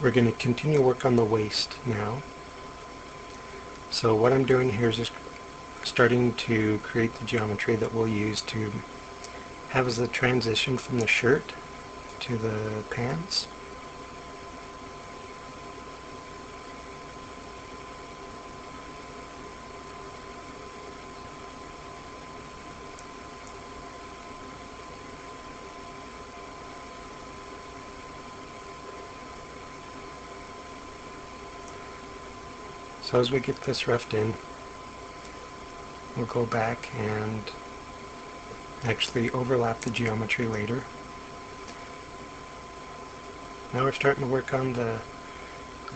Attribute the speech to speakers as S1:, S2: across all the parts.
S1: We're going to continue work on the waist now. So what I'm doing here is just starting to create the geometry that we'll use to have as the transition from the shirt to the pants. So as we get this roughed in, we'll go back and actually overlap the geometry later. Now we're starting to work on the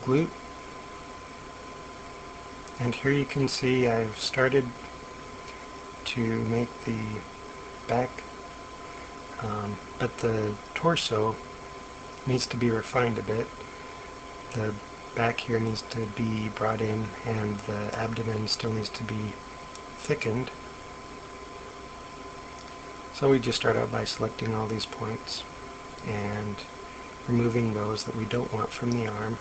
S1: glute, and here you can see I've started to make the back, but the torso needs to be refined a bit. The back here needs to be brought in, and the abdomen still needs to be thickened. So we just start out by selecting all these points and removing those that we don't want from the arm.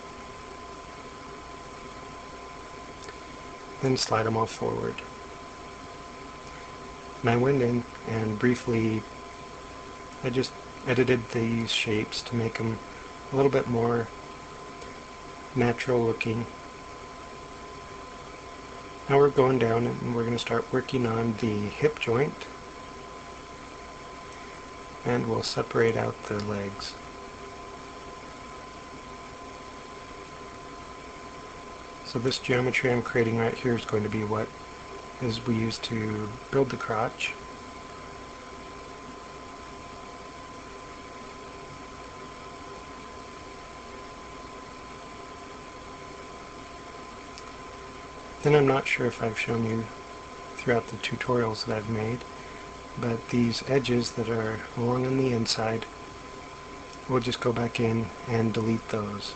S1: Then slide them all forward. And I went in and briefly, I just edited these shapes to make them a little bit more natural looking. Now we're going down and we're going to start working on the hip joint, and we'll separate out the legs. So this geometry I'm creating right here is going to be what we use to build the crotch. Then I'm not sure if I've shown you throughout the tutorials that I've made, but these edges that are along on the inside, we'll just go back in and delete those.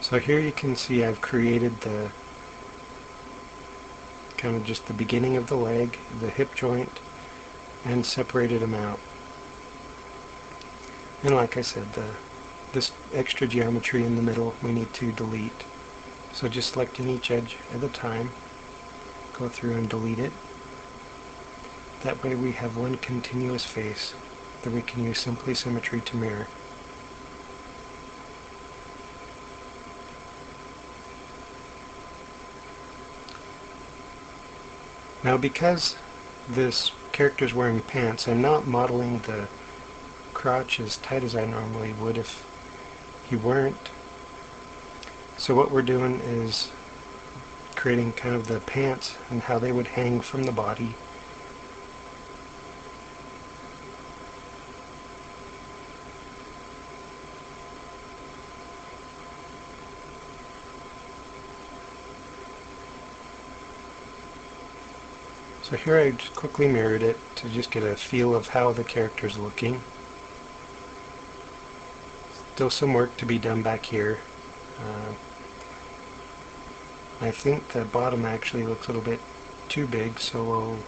S1: So here you can see I've created the kind of just the beginning of the leg, the hip joint, and separated them out. And like I said, this extra geometry in the middle we need to delete. So just selecting each edge at a time, go through and delete it. That way we have one continuous face that we can use Simply Symmetry to mirror. Now because this character is wearing pants, I'm not modeling the crotch as tight as I normally would if he weren't. So what we're doing is creating kind of the pants and how they would hang from the body. So here I just quickly mirrored it to just get a feel of how the character's looking. Still some work to be done back here. I think the bottom actually looks a little bit too big, so we'll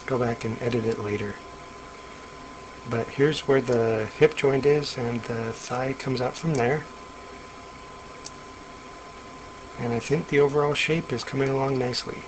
S1: go back and edit it later. But here's where the hip joint is, and the thigh comes out from there. And I think the overall shape is coming along nicely.